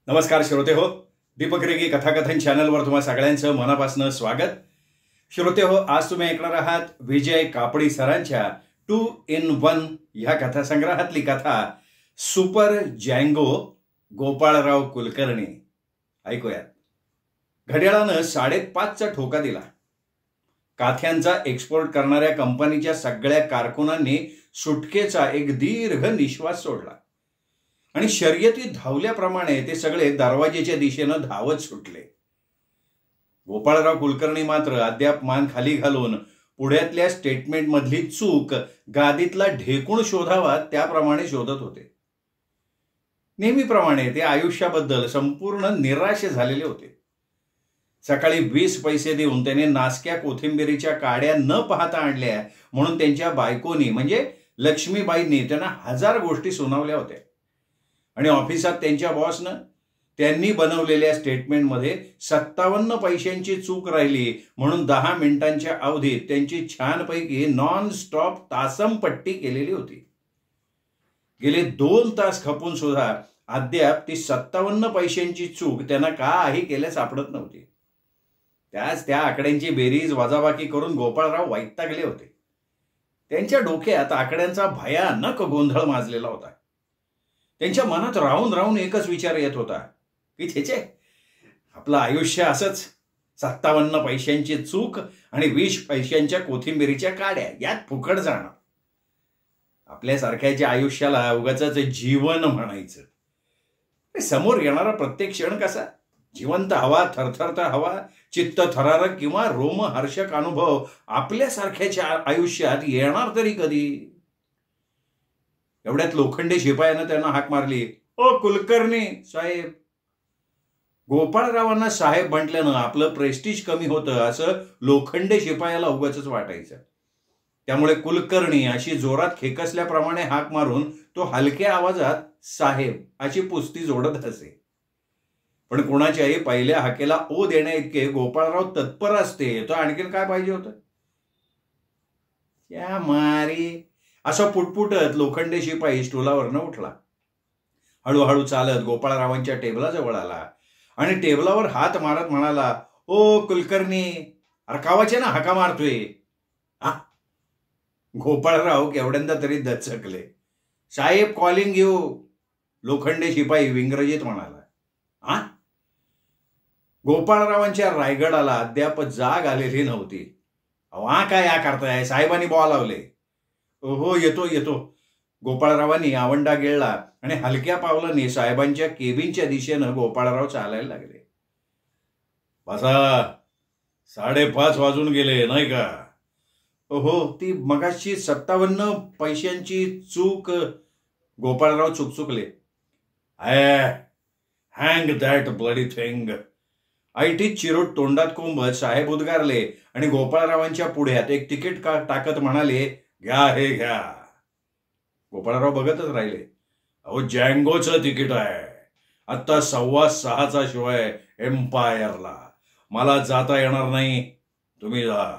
नमस्कार श्रोते हो, दीपक रेगी कथाकथन चॅनलवर तुम्हा सगळ्यांचं मनापासून स्वागत. श्रोते हो, आज तुम्ही ऐकणार आहात विजय कापडी सरांच्या 2 in 1 ह्या कथासंग्रहातली कथा सुपर जँगो गोपाळराव कुलकर्णी. ऐकूयात. घड्याळानं 5:30चा ठोका दिला. काथ्यांचा एक्सपोर्ट करणाऱ्या कंपनीच्या सगळ्या कारकुनांनी सुटकेचा एक दीर्घ निश्वास सोडला आणि शर्यती धावल्याप्रमाणे ते सगळे दरवाजेच्या दिशेनं धावत सुटले. गोपाळराव कुलकर्णी मात्र अद्याप मान खाली घालून पुढ्यातल्या स्टेटमेंटमधली चूक गादीतला ढेकूण शोधावा त्याप्रमाणे शोधत होते. नेहमीप्रमाणे ते आयुष्याबद्दल संपूर्ण निराश झालेले होते. सकाळी 20 पैसे देऊन त्याने नासक्या कोथिंबिरीच्या काड्या न पाहता आणल्या म्हणून त्यांच्या बायकोनी म्हणजे लक्ष्मीबाईंनी त्यांना 1000 गोष्टी सुनावल्या होत्या आणि ऑफिसात त्यांच्या बॉसनं त्यांनी बनवलेल्या स्टेटमेंटमध्ये 57 पैशांची चूक राहिली म्हणून 10 मिनिटांच्या अवधीत त्यांची छानपैकी नॉन स्टॉप तासमपट्टी केलेली होती. गेले 2 तास खपून सुद्धा अद्याप ती 57 पैशांची चूक त्यांना काही केल्या सापडत नव्हती. त्या आकड्यांची बेरीज वजाबाकी करून गोपाळराव वैतागले होते. त्यांच्या डोक्यात आकड्यांचा भयानक गोंधळ माजलेला होता. त्यांच्या मनात राहून राहून एकच विचार येत होता की छे, आपलं आयुष्य असंच 57 पैशांची चूक आणि 20 पैशांच्या कोथिंबिरीच्या काड्या यात फुकट जाणार. आपल्यासारख्याच्या आयुष्याला उगाचच जीवन म्हणायचं. समोर येणारा प्रत्येक क्षण कसा जिवंत हवा, थरथरता हवा, चित्त थरारक किंवा रोमहर्षक अनुभव आपल्यासारख्याच्या आयुष्यात येणार तरी कधी. एवढ्यात लोखंडे शिपायानं त्यांना हाक मारली, ओ कुलकर्णी साहेब. गोपाळरावांना साहेब म्हटल्यानं आपलं प्रेस्टिज कमी होतं असं लोखंडे शिपायाला उगाचच वाटायचं. त्यामुळे कुलकर्णी अशी जोरात खेकसल्याप्रमाणे हाक मारून तो हलक्या आवाजात साहेब अशी पुस्ती जोडत असे. पण कोणाच्याही पहिल्या हाकेला ओ देण्या इतके गोपाळराव तत्पर असते. तो आणखीन काय पाहिजे होतं. त्या मारी असं पुटपुटत लोखंडे शिपाई स्टुलावरनं उठला. हळूहळू चालत गोपाळरावांच्या टेबलाजवळ आला आणि टेबलावर हात मारत म्हणाला, ओ कुलकर्णी, अरे कावाचे ना हाका मारतोय. गोपाळराव केवढ्यांदा तरी दचकले. साहेब कॉलिंग यू, लोखंडे शिपाई इंग्रजीत म्हणाला. गोपाळरावांच्या रायगडाला अद्याप जाग आलेली नव्हती. काय या करताय, साहेबांनी बोलावले. हो येतो. गोपाळरावांनी आवंडा गिळला आणि हलक्या पावलांनी साहेबांच्या केबिनच्या दिशेनं गोपाळराव चालायला लागले. बसा, 5:30 वाजून गेले नाही का. हो, ती मगाशी 57 पैशांची चूक. गोपाळराव चुकचुकले. Hang that bloody thing. ऐटीत चिरोट तोंडात कोंबत साहेब उद्गारले आणि गोपाळरावांच्या पुढ्यात एक तिकीट टाकत म्हणाले, घ्या हे घ्या. गोपाळराव बघतच राहिले. अहो जँगोचं तिकीट आहे. आत्ता 6:15चा शिवाय एम्पायरला. मला जाता येणार नाही, तुम्ही जा.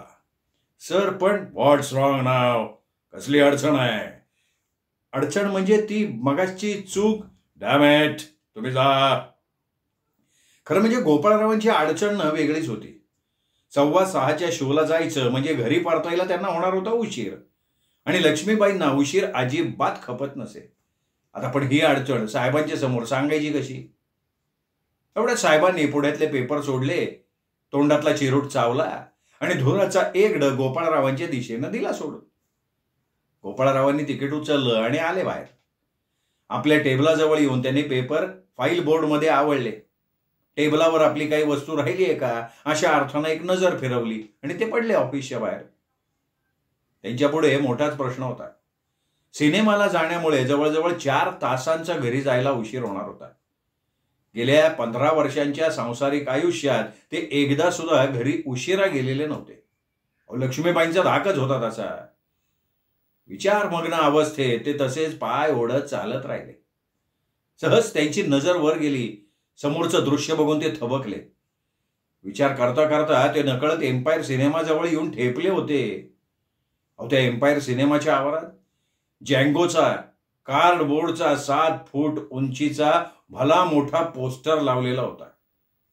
सर पण व्हॉट्स रॉंग नाव. कसली अडचण आहे. अडचण म्हणजे ती मगाची चूक. डॅम इट, तुम्ही जा. खरं म्हणजे गोपाळरावांची अडचण वेगळीच होती. 6:15च्या शोला जायचं म्हणजे घरी परतायला त्यांना होणार होता उशीर आणि लक्ष्मीबाईंना उशीर अजिबात खपत नसे. आता पण ही अडचण साहेबांच्या समोर सांगायची कशी. एवढ्या साहेबांनी पुढ्यातले पेपर सोडले, तोंडातला चिरोट चावला आणि धुराचा एक डग गोपाळरावांच्या दिशेनं दिला सोडून. गोपाळरावांनी तिकीट उचललं आणि आले बाहेर. आपल्या टेबलाजवळ येऊन त्यांनी पेपर फाईल बोर्डमध्ये आवळले. टेबलावर आपली काही वस्तू राहिली आहे का अशा अर्थानं एक नजर फिरवली आणि ते पडले ऑफिसच्या बाहेर. त्यांच्या पुढे मोठाच प्रश्न होता. सिनेमाला जाण्यामुळे जवळजवळ 4 तासांचा घरी जायला उशीर होणार होता. गेल्या 15 वर्षांच्या सांसारिक आयुष्यात ते एकदा सुद्धा घरी उशिरा गेलेले नव्हते. लक्ष्मीबाईंचा धाकच होता तसा. विचारमग्न अवस्थेत ते तसेच पाय ओढत चालत राहिले. सहज त्यांची नजर वर गेली. समोरचं दृश्य बघून ते थबकले. विचार करता करता ते नकळत एम्पायर सिनेमाजवळ येऊन ठेपले होते. त्या एम्पायर सिनेमाच्या आवारात जँगोचा कार्डबोर्डचा 7 फूट उंचीचा भला मोठा पोस्टर लावलेला होता.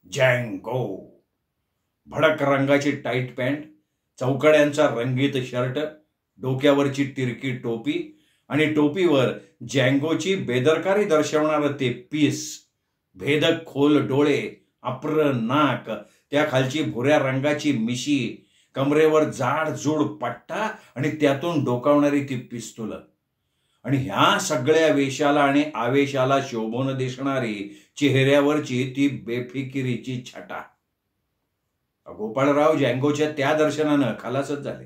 जँगो. भडक रंगाची टाईट पॅन्ट, चौकड्यांचा रंगीत शर्ट, डोक्यावरची तिरकी टोपी आणि टोपीवर जँगोची बेदरकारी दर्शवणारं ते पीस, भेदक खोल डोळे, अप्र नाक, त्या खालची भुऱ्या रंगाची मिशी, कमरेवर जाडजूड पट्टा आणि त्यातून डोकावणारी ती पिस्तुलं, आणि ह्या सगळ्या वेशाला आणि आवेशाला शोभून दिसणारी चेहऱ्यावरची ती बेफिकिरीची छटा. गोपाळराव जँगोच्या त्या दर्शनानं खलासच झाले.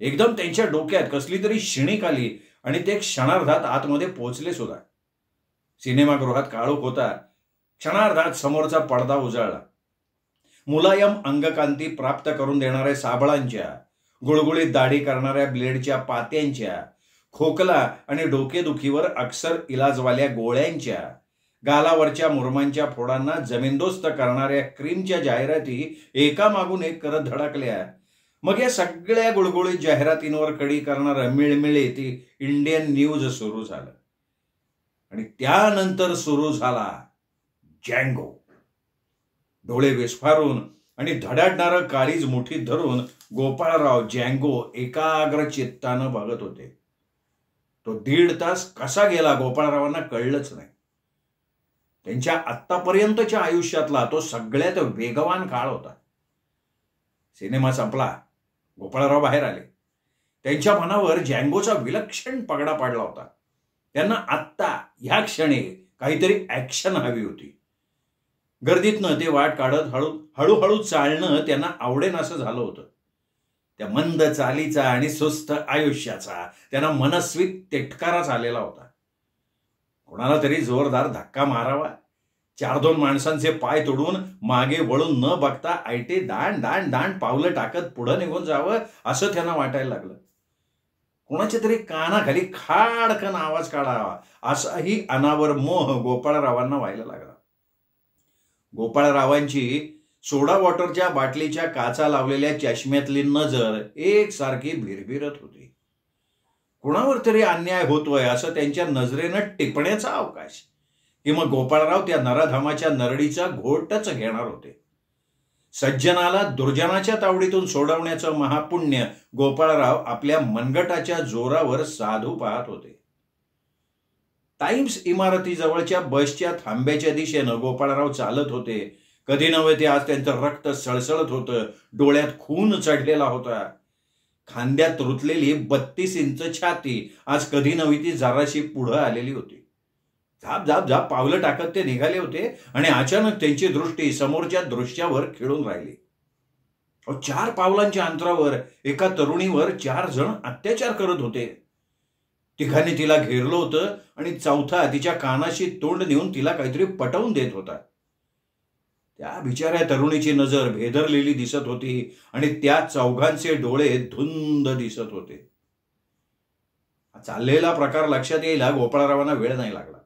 एकदम त्यांच्या डोक्यात कसली तरी शिणीक आली आणि ते क्षणार्धात आतमध्ये पोचले सुद्धा. सिनेमागृहात काळोख होता. क्षणार्धात समोरचा पडदा उजळला. मुलायम अंगकांती प्राप्त करून देणाऱ्या साबळांच्या, गुळगुळीत दाढी करणाऱ्या ब्लेडच्या पात्यांच्या, खोकला आणि डोकेदुखीवर अक्सर इलाजवाल्या गोळ्यांच्या, गालावरच्या मुरमांच्या फोडांना जमीनदोस्त करणाऱ्या क्रीमच्या जाहिराती एकामागून एक करत धडकल्या. मग या सगळ्या गुळगुळीत जाहिरातींवर कडी करणारं मिळमिळीत इंडियन न्यूज सुरू झालं. आणि त्यानंतर सुरू झाला जँगो. डोळे विस्फारून आणि धडाडणारं काळीज मुठीत धरून गोपाळराव जँगो एकाग्र चित्तानं बघत होते. तो 1.5 तास कसा गेला गोपाळरावांना कळलंच नाही. त्यांच्या आत्तापर्यंतच्या आयुष्यातला तो सगळ्यात वेगवान काळ होता. सिनेमा संपला. गोपाळराव बाहेर आले. त्यांच्या मनावर जँगोचा विलक्षण पगडा पाडला होता. त्यांना आत्ता ह्या क्षणी काहीतरी ऍक्शन हवी होती. गर्दीतनं ते वाट काढत हळूहळू चालणं त्यांना आवडेनासं झालं होतं. त्या मंद चालीचा आणि सुस्त आयुष्याचा त्यांना मनस्वी तिटकाराच आलेला होता. कोणाला तरी जोरदार धक्का मारावा, 4-2 माणसांचे पाय तोडून मागे वळून न बघता आयटे दांड दांड दांड पावलं टाकत पुढं निघून जावं असं त्यांना वाटायला लागलं. कोणाच्या तरी कानाखाली खाडकन आवाज काढावा असाही अनावर मोह गोपाळरावांना व्हायला लागला. गोपाळरावांची सोडा वॉटरच्या बाटलीच्या काचा लावलेल्या चष्म्यातली नजर एकसारखी भिरभिरत होती. कुणावर तरी अन्याय होतोय असं त्यांच्या नजरेनं टिपण्याचा अवकाश, की मग गोपाळराव त्या नराधामाच्या नरडीचा घोटच घेणार होते. सज्जनाला दुर्जनाच्या तावडीतून सोडवण्याचं महापुण्य गोपाळराव आपल्या मनगटाच्या जोरावर साधू पाहत होते. टाइम्स इमारतीजवळच्या बसच्या थांब्याच्या दिशेनं गोपाळराव चालत होते. कधी नव्हे ते आज त्यांचं रक्त सळसळत होतं. डोळ्यात खून चढलेला होता. खांद्यात रुतलेली 32 इंच छाती आज कधी नव्हे ती जराशी पुढं आलेली होती. झाप झाप झाप पावलं टाकत ते निघाले होते आणि अचानक त्यांची दृष्टी समोरच्या दृश्यावर खिळून राहिली. 4 पावलांच्या अंतरावर एका तरुणीवर 4 जण अत्याचार करत होते. तिघांनी तिला घेरलं होतं आणि चौथा तिच्या कानाशी तोंड नेऊन तिला काहीतरी पटवून देत होता. त्या बिचाऱ्या तरुणीची नजर भेदरलेली दिसत होती आणि त्या चौघांचे डोळे धुंद दिसत होते. चाललेला प्रकार लक्षात यायला गोपाळरावांना वेळ नाही लागला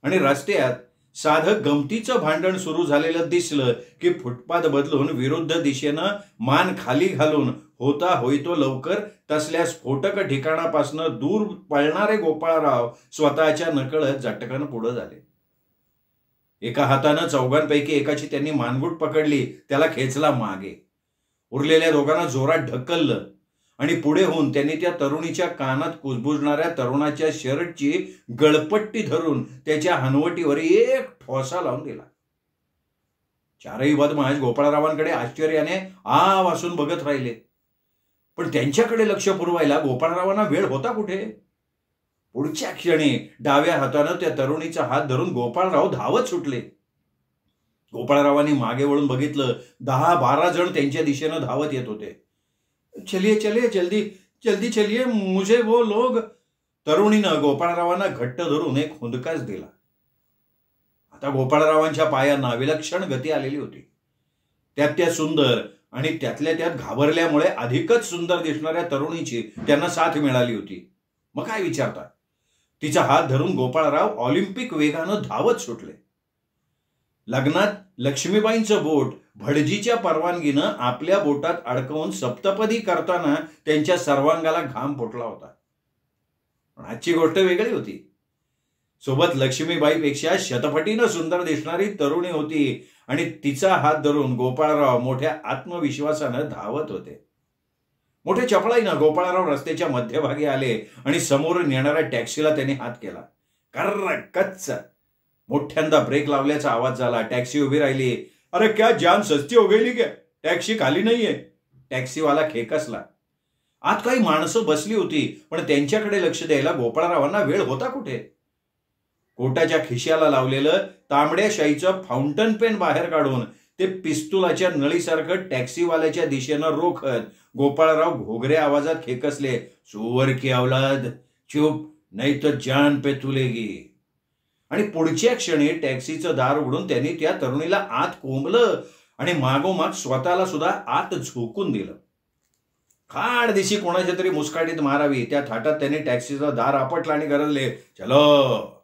आणि रस्त्यात साधं गमतीचं भांडण सुरू झालेलं दिसलं की फुटपाथ बदलून विरुद्ध दिशेनं मान खाली घालून होता होईतो लवकर तसल्या स्फोटक ठिकाणापासून दूर पळणारे गोपाळराव स्वतःच्या नकळत झटकन पुढे झाले. एका हातानं चौघांपैकी एकाची त्यांनी मानगूट पकडली, त्याला खेचला मागे. उरलेल्या दोघांना जोरात ढकललं आणि पुढे होऊन त्यांनी त्या तरुणीच्या कानात कुजबुजणाऱ्या तरुणाच्या शर्टची गळपट्टी धरून त्याच्या हनवटीवर एक ठोसा लावून दिला. 4ही बदमाश गोपाळरावांकडे आश्चर्याने आ वासून बघत राहिले. पण त्यांच्याकडे लक्ष पुरवायला गोपाळरावांना वेळ होता कुठे. पुढच्या क्षणी डाव्या हातानं त्या तरुणीचा हात धरून गोपाळराव धावत सुटले. गोपाळरावांनी मागे वळून बघितलं. 10-12 जण त्यांच्या दिशेनं धावत येत होते. चलिए चलिए जल्दी जल्दी चलिए मुझे वो लोग. तरुणीनं गोपाळरावांना घट्ट धरून एक हुंदकाच दिला. आता गोपाळरावांच्या पायांना विलक्षण गती आलेली होती. त्यात त्या सुंदर आणि त्यातल्या त्यात घाबरल्यामुळे अधिकच सुंदर दिसणाऱ्या तरुणीची त्यांना साथ मिळाली होती. मग काय विचारता. तिचा हात धरून गोपाळराव ऑलिम्पिक वेगानं धावत सुटले. लग्नात लक्ष्मीबाईंचं बोट भटजीच्या परवानगीनं आपल्या बोटात अडकवून सप्तपदी करताना त्यांच्या सर्वांगाला घाम फुटला होता. पण आजची गोष्ट वेगळी होती. सोबत लक्ष्मीबाईपेक्षा शतपटीनं सुंदर दिसणारी तरुणी होती आणि तिचा हात धरून गोपाळराव मोठ्या आत्मविश्वासानं धावत होते. मोठ्या चपळाईनं गोपाळराव रस्त्याच्या मध्यभागी आले आणि समोरून येणाऱ्या टॅक्सीला त्यांनी हात केला. कच्च मोठ्यांदा ब्रेक लावल्याचा आवाज झाला. टॅक्सी उभी राहिली. अरे क्या जान सस्ती हो गई क्या? टॅक्सी खाली नाहीये. टॅक्सीवाला खेकसला. आत काही माणसं बसली होती, पण त्यांच्याकडे लक्ष द्यायला गोपाळरावांना वेळ होता कुठे? कोटाच्या खिशाला लावलेलं तांबड्या शाईचं फाउंटन पेन बाहेर काढून ते पिस्तुलाच्या नळीसारखं टॅक्सीवाल्याच्या दिशेनं रोखत गोपाळराव घोगऱ्या आवाजात खेकसले, सुअर की औलाद, चुप नाही तर जान पे तुलेगी. आणि पुढच्या क्षणी टॅक्सीचं दार उघडून त्यांनी त्या तरुणीला आत कोंबलं आणि मागोमाग स्वतःला सुद्धा आत झोकून दिलं. खाड दिशी कोणाच्या तरी मुस्काटीत मारावी त्या थाटात त्यांनी टॅक्सीचं दार आपटलं आणि गरजले, चलो.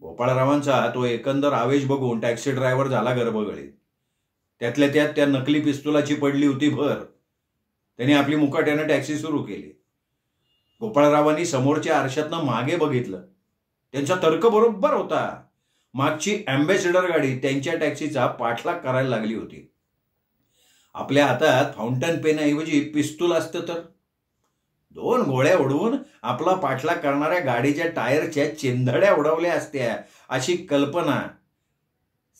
गोपाळरावांचा तो एकंदर आवेश बघून टॅक्सी ड्रायव्हर झाला गरबगळीत. त्यातल्या त्यात त्या नकली पिस्तुलाची पडली होती भर. त्यांनी आपली मुकाट्यानं टॅक्सी सुरू केली. गोपाळरावांनी समोरच्या आरशातनं मागे बघितलं. त्यांचा तर्क बरोबर होता. मागची अँबॅसेडर गाडी त्यांच्या टॅक्सीचा पाठलाग करायला लागली होती. आपल्या हातात फाउंटन पेनऐवजी पिस्तूल असतं तर 2 गोळ्या उडवून आपला पाठलाग करणाऱ्या गाडीच्या टायरच्या चिंधड्या उडवल्या असत्या अशी कल्पना.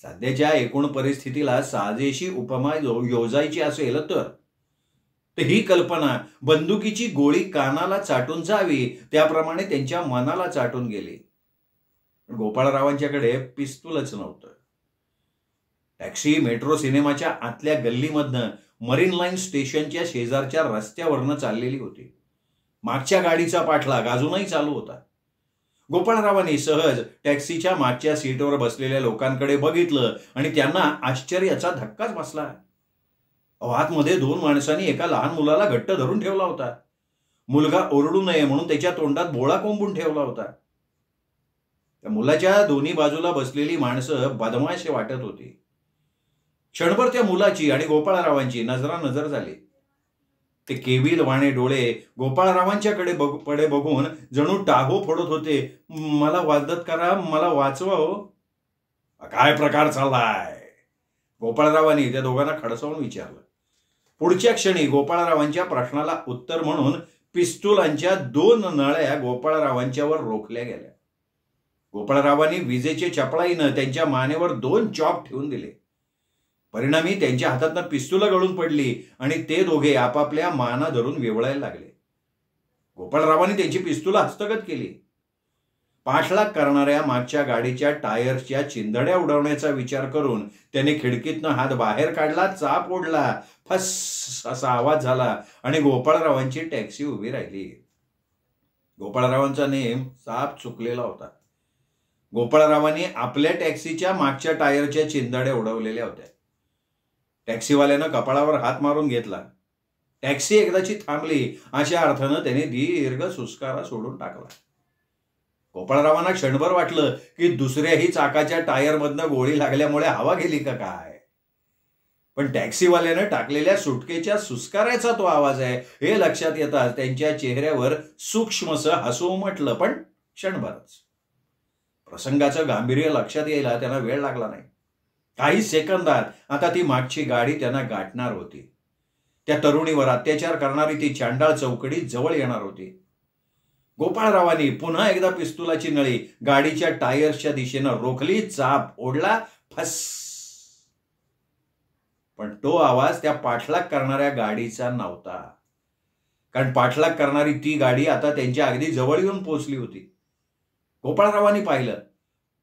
सध्याच्या एकूण परिस्थितीला साजेशी उपमा योजायची असेल तर ही कल्पना बंदुकीची गोळी कानाला चाटून जावी त्याप्रमाणे त्यांच्या मनाला चाटून गेली. गोपाळरावांच्याकडे पिस्तूलच नव्हतं. टॅक्सी मेट्रो सिनेमाच्या आतल्या गल्लीमधनं मरीन लाईन स्टेशनच्या शेजारच्या रस्त्यावरनं चाललेली होती. मागच्या गाडीचा पाठलाग अजूनही चालू होता. गोपाळरावांनी सहज टॅक्सीच्या मागच्या सीटवर बसलेल्या लोकांकडे बघितलं आणि त्यांना आश्चर्याचा धक्काच बसला. आतमध्ये 2 माणसांनी एका लहान मुलाला घट्ट धरून ठेवला होता. मुलगा ओरडू नये म्हणून त्याच्या तोंडात बोळा कोंबून ठेवला होता. त्या मुलाच्या दोन्ही बाजूला बसलेली माणसं बदमाश वाटत होती. क्षणभर त्या मुलाची आणि गोपाळरावांची नजरानजर झाली. ते केविल वाणे डोळे गोपाळरावांच्याकडे बघून जणू टाहो फोडत होते. मला मदत करा, मला वाचवा हो. काय प्रकार चाललाय? गोपाळरावांनी त्या दोघांना खडसावून विचारलं. पुढच्या क्षणी गोपाळरावांच्या प्रश्नाला उत्तर म्हणून पिस्तुलांच्या 2 नळ्या गोपाळरावांच्यावर रोखल्या गेल्या. गोपाळरावांनी विजेच्या चपळाईनं त्यांच्या मानेवर 2 चॉप ठेवून दिले. परिणामी त्यांच्या हातातनं पिस्तुलं गळून पडली आणि ते दोघे आपापल्या माना धरून विवळायला लागले. गोपाळरावांनी त्यांची पिस्तुलं हस्तगत केली. पाठलाग करणाऱ्या मागच्या गाडीच्या टायर्सच्या चिंधड्या उडवण्याचा विचार करून त्याने खिडकीतनं हात बाहेर काढला. चाप ओढला. फस असा आवाज झाला आणि गोपाळरावांची टॅक्सी उभी राहिली. गोपाळरावांचा नेम साप चुकलेला होता. गोपाळरावांनी आपल्या टॅक्सीच्या मागच्या टायरच्या चिंधड्या उडवलेल्या होत्या. टॅक्सीवाल्यानं कपाळावर हात मारून घेतला. टॅक्सी एकदाची थांबली अशा अर्थानं त्याने दीर्घ सुस्कारा सोडून टाकला. गोपाळरावांना क्षणभर वाटलं की दुसऱ्याही चाकाच्या टायरमधनं गोळी लागल्यामुळे हवा गेली का काय. पण टॅक्सीवाल्यानं टाकलेल्या सुटकेच्या सुस्काराचा तो आवाज आहे हे लक्षात येताच त्यांच्या चेहऱ्यावर सूक्ष्मसं हसू उमटलं. पण क्षणभरच. प्रसंगाचं गांभीर्य लक्षात यायला त्यांना वेळ लागला नाही. काही सेकंदात आता ती मागची गाडी त्यांना गाठणार होती. त्या तरुणीवर अत्याचार करणारी ती चांडाळ चौकडी जवळ येणार होती. गोपाळरावांनी पुन्हा एकदा पिस्तुलाची नळी गाडीच्या टायर्सच्या दिशेनं रोखली. चाप ओढला. फस. पण तो आवाज त्या पाठलाग करणाऱ्या गाडीचा नव्हता. कारण पाठलाग करणारी ती गाडी आता त्यांच्या अगदी जवळ येऊन पोहोचली होती. गोपाळरावांनी पाहिलं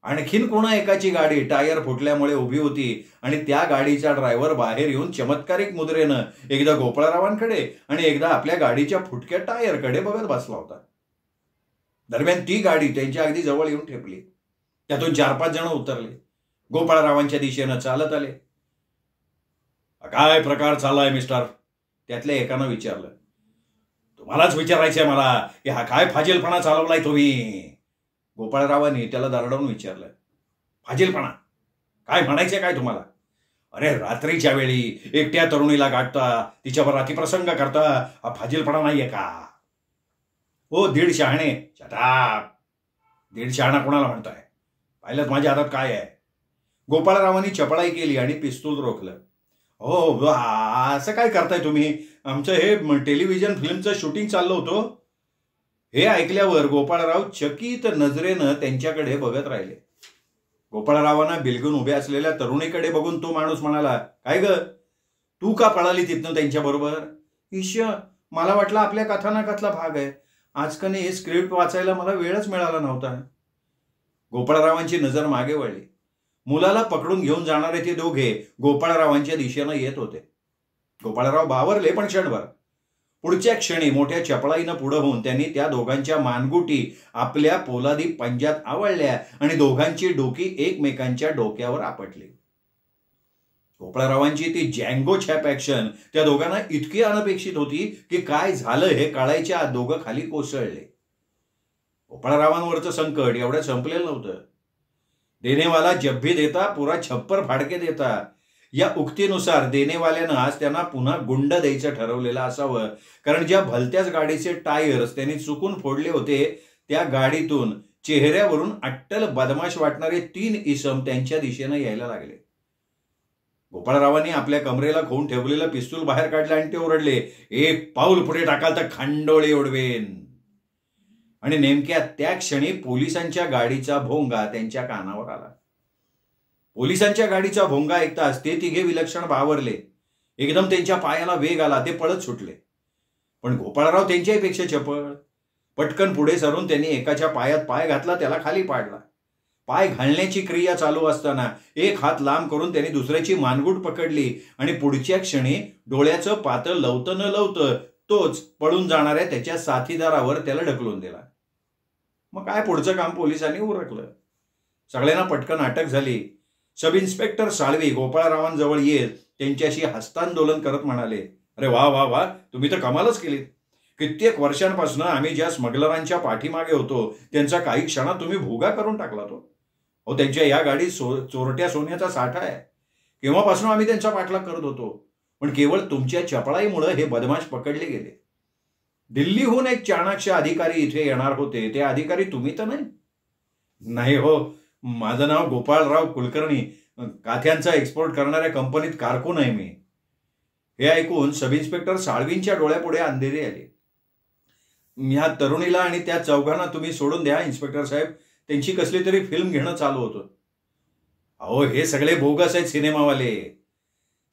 आणखीन कोणा एकाची गाडी टायर फुटल्यामुळे उभी होती आणि त्या गाडीचा ड्रायव्हर बाहेर येऊन चमत्कारिक मुद्रेनं एकदा गोपाळरावांकडे आणि एकदा आपल्या गाडीच्या फुटक्या टायरकडे बघत बसला होता. दरम्यान ती गाडी त्यांच्या अगदी जवळ येऊन ठेपली. त्यातून 4-5 जण उतरले. गोपाळरावांच्या दिशेनं चालत आले. काय प्रकार चाललाय मिस्टर? त्यातल्या एकानं विचारलं. तुम्हालाच विचारायचंय मला की हा काय फाजीलपणा चालवलाय तुम्ही? गोपाळरावांनी त्याला दरडावून विचारलं. फाजीलपणा? काय म्हणायचंय काय तुम्हाला? अरे रात्रीच्या वेळी एकट्या तरुणीला गाठता, तिच्यावर अतिप्रसंग करता, हा फाजीलपणा नाहीये का? हो, दीड शहाणे. शटाप. दीड शहाणा कोणाला म्हणताय? पाहिलं माझ्या हातात काय आहे? गोपाळरावांनी चपळाई केली आणि पिस्तूल रोखलं. हो, असं काय करताय तुम्ही? आमचं हे टेलिव्हिजन फिल्मचं शूटिंग चाललं होतं. हे ऐकल्यावर गोपाळराव चकित नजरेनं त्यांच्याकडे बघत राहिले. गोपाळरावांना बिलगून उभ्या असलेल्या तरुणीकडे बघून तो माणूस म्हणाला, काय ग, तू का पळाली तिथनं त्यांच्याबरोबर? ईश्य, मला वाटलं आपल्या कथानकातला भाग आहे. आजकाल हे स्क्रिप्ट वाचायला मला वेळच मिळाला नव्हता. गोपाळरावांची नजर मागे वळली. मुलाला पकडून घेऊन जाणारे ते दोघे गोपाळरावांच्या दिशेनं येत होते. गोपाळराव बावरले, पण क्षणभर. पुढच्या क्षणी मोठ्या चपळाईनं पुढं होऊन त्यांनी त्या दोघांच्या मानगुटी आपल्या पोलादी पंजात आवळल्या आणि दोघांची डोकी एकमेकांच्या डोक्यावर आपटली. गोपाळरावांची ती जँगो छॅप ॲक्शन त्या दोघांना इतकी अनपेक्षित होती की काय झालं हे कळायच्या आत दोघं खाली कोसळले. गोपाळरावांवरचं संकट एवढ्या संपलेलं नव्हतं. देनेवाला जब भी देता पुरा छप्पर फाडके देता या उक्तीनुसार देनेवाल्यानं आज त्यांना पुन्हा गुंड द्यायचं ठरवलेलं असावं. कारण ज्या भलत्याच गाडीचे टायर्स त्यांनी चुकून फोडले होते त्या गाडीतून चेहऱ्यावरून अट्टल बदमाश वाटणारे 3 इसम त्यांच्या दिशेनं यायला लागले. गोपाळरावांनी आपल्या कमरेला खोवून ठेवलेलं पिस्तूल बाहेर काढलं आणि ते ओरडले, एक पाऊल पुढे टाकाल तर खांडोळे उडवेन. आणि नेमक्या त्या क्षणी पोलिसांच्या गाडीचा भोंगा त्यांच्या कानावर आला. पोलिसांच्या गाडीचा भोंगा ऐकताच ते तिघे विलक्षण बावरले. एकदम त्यांच्या पायाला वेग आला, ते पळत सुटले. पण गोपाळराव त्यांच्यापेक्षा चपळ. पटकन पुढे सरून त्यांनी एकाच्या पायात पाय घातला, त्याला खाली पाडला. पाय घालण्याची क्रिया चालू असताना एक हात लांब करून त्यांनी दुसऱ्याची मानगूट पकडली आणि पुढच्या क्षणी डोळ्याचं पातळ लवतं न लवतं तोच पळून जाणाऱ्या त्याच्या साथीदारावर त्याला ढकलून दिला. मग काय पुढचं काम पोलिसांनी उरकलं. सगळ्यांना पटकन अटक झाली. सब इन्स्पेक्टर साळवी गोपाळरावांजवळ येत त्यांच्याशी हस्तांदोलन करत म्हणाले, अरे वा वा वा, तुम्ही तर कमालच केलीत. कित्येक वर्षांपासून आम्ही ज्या स्मगलरांच्या पाठीमागे होतो त्यांचा काही क्षणात तुम्ही भोगा करून टाकला. तो अहो, त्यांच्या या गाडीत चोरट्या सोन्याचा साठा आहे. केव्हापासून आम्ही त्यांचा पाठलाग करत होतो, पण केवळ तुमच्या चपळाईमुळे हे बदमाश पकडले गेले. दिल्लीहून एक चाणाक्ष अधिकारी इथे येणार होते. ते अधिकारी तुम्ही तर नाही? नाही हो, माझं नाव गोपाळराव कुलकर्णी, काथ्यांचा एक्सपोर्ट करणाऱ्या कंपनीत कारकून आहे मी. हे ऐकून सब इन्स्पेक्टर साळवींच्या डोळ्यापुढे अंधेरी आली. ह्या तरुणीला आणि त्या चौघांना तुम्ही सोडून द्या इन्स्पेक्टर साहेब, त्यांची कसली तरी फिल्म घेणं चालू होतं. अहो, हे सगळे बोगस आहेत सिनेमावाले.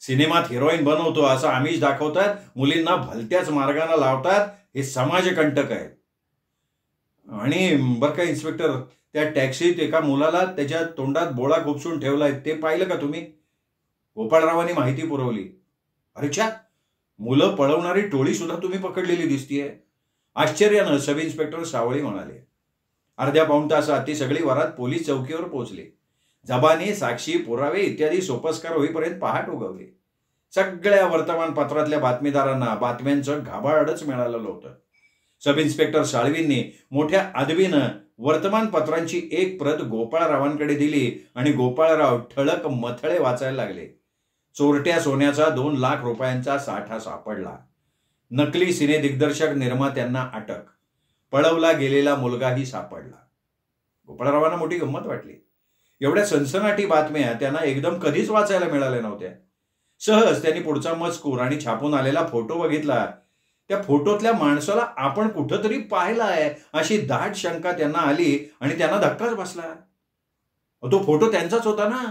सिनेमात हिरोईन बनवतो असं आमिष दाखवतात, मुलींना भलत्याच मार्गाने लावतात. हे समाजकंटक आहेत. आणि बरं का इन्स्पेक्टर, त्या टॅक्सीत एका मुलाला त्याच्या तोंडात बोळा खुपसून ठेवलाय, ते पाहिलं का तुम्ही? गोपाळरावांनी माहिती पुरवली. अरे छा, मुलं पळवणारी टोळी सुद्धा तुम्ही पकडलेली दिसतीये. आश्चर्यानं सब इन्स्पेक्टर सावळी म्हणाले. अर्ध्या पाऊण तासात ती सगळी वरात पोलीस चौकीवर पोहोचली. जबानी, साक्षी, पुरावे इत्यादी सोपस्कार होईपर्यंत पहाट उगवली. सगळ्या वर्तमानपत्रातल्या बातमीदारांना बातम्यांचं घाबाळच मिळालेलं होतं. सब इन्स्पेक्टर साळवींनी मोठ्या अदबीनं वर्तमानपत्रांची एक प्रत गोपाळरावांकडे दिली आणि गोपाळराव ठळक मथळे वाचायला लागले. चोरट्या सोन्याचा 2 लाख रुपयांचा साठा सापडला. नकली सिने दिग्दर्शक निर्मात्यांना अटक. पळवला गेलेला मुलगाही सापडला. गोपाळरावांना मोठी गंमत वाटली. एवढ्या सनसनाटी बातम्या त्यांना एकदम कधीच वाचायला मिळाल्या नव्हत्या. सहज त्यांनी पुढचा मजकूर आणि छापून आलेला फोटो बघितला. त्या फोटोतल्या माणसाला आपण कुठंतरी पाहिलाय अशी दाट शंका त्यांना आली आणि त्यांना धक्काच बसला. तो फोटो त्यांचाच होता ना.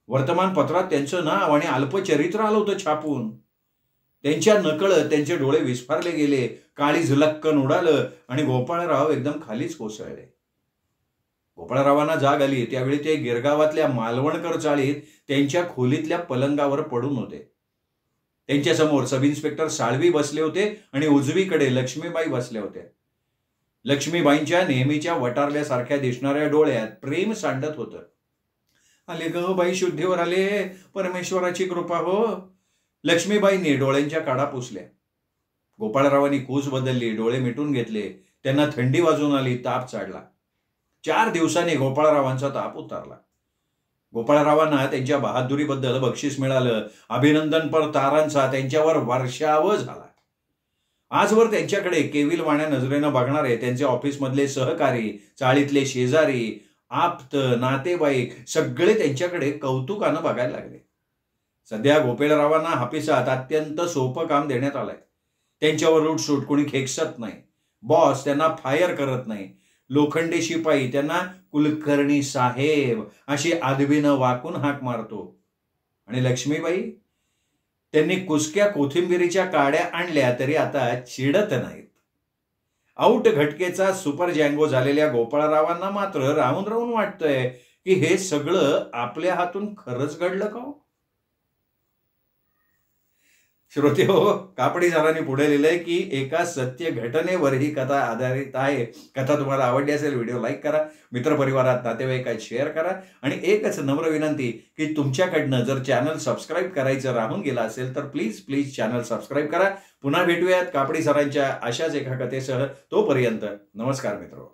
वर्तमानपत्रात त्यांचं नाव आणि अल्पचरित्र आलं होतं छापून. त्यांच्या नकळत त्यांचे डोळे विस्फारले गेले. काळीज लक्कन उडालं आणि गोपाळराव एकदम खालीच कोसळले. गोपाळरावांना जाग आली त्यावेळी ते गिरगावातल्या मालवणकर चाळीत त्यांच्या खोलीतल्या पलंगावर पडून होते. त्यांच्यासमोर सब इन्स्पेक्टर साळवी बसले होते आणि उजवीकडे लक्ष्मीबाई बसल्या होत्या. लक्ष्मीबाईंच्या नेहमीच्या वटारल्यासारख्या दिसणाऱ्या डोळ्यात प्रेम सांडत होतं. आले ग बाई, शुद्धीवर आले, परमेश्वराची कृपा हो. लक्ष्मीबाईंनी डोळ्यांच्या काडा पुसल्या. गोपाळरावांनी कूस बदलली, डोळे मिटून घेतले. त्यांना थंडी वाजून आली, ताप चढला. 4 दिवसांनी गोपाळरावांचा ताप उतरला. गोपाळरावांना त्यांच्या बहादुरीबद्दल बक्षीस मिळालं. अभिनंदनपर तारांचा त्यांच्यावर वर्षाव झाला. आजवर त्यांच्याकडे केविलवाण्या नजरेनं बघणारे त्यांचे ऑफिसमधले सहकारी, चाळीतले शेजारी, आप्त, नातेवाईक सगळे त्यांच्याकडे कौतुकानं बघायला लागले. सध्या गोपेळरावांना हापिसात अत्यंत सोपं काम देण्यात आलंय. त्यांच्यावर उठसूट कोणी खेकसत नाही. बॉस त्यांना फायर करत नाही. लोखंडी शिपाई त्यांना कुलकर्णी साहेब अशी आदबीनं वाकून हाक मारतो. आणि लक्ष्मीबाई, त्यांनी कुसक्या कोथिंबिरीच्या काड्या आणल्या तरी आता चिडत नाहीत. आऊट घटकेचा सुपर जँगो झालेल्या गोपाळरावांना मात्र राहून राहून वाटतंय की हे सगळं आपल्या हातून खरंच घडलं का हो? श्रोते हो, कापडी सरांनी पुढे लिहिलंय की एका सत्य घटनेवर ही कथा आधारित आहे. कथा तुम्हाला आवडली असेल व्हिडिओ लाईक करा, मित्रपरिवारात नातेवाईकात शेअर करा आणि एकच नम्र विनंती की तुमच्याकडनं जर चॅनल सबस्क्राईब करायचं राहून गेलं असेल तर प्लीज चॅनल सबस्क्राईब करा. पुन्हा भेटूयात कापडी सरांच्या अशाच एका कथेसह. तोपर्यंत नमस्कार मित्र.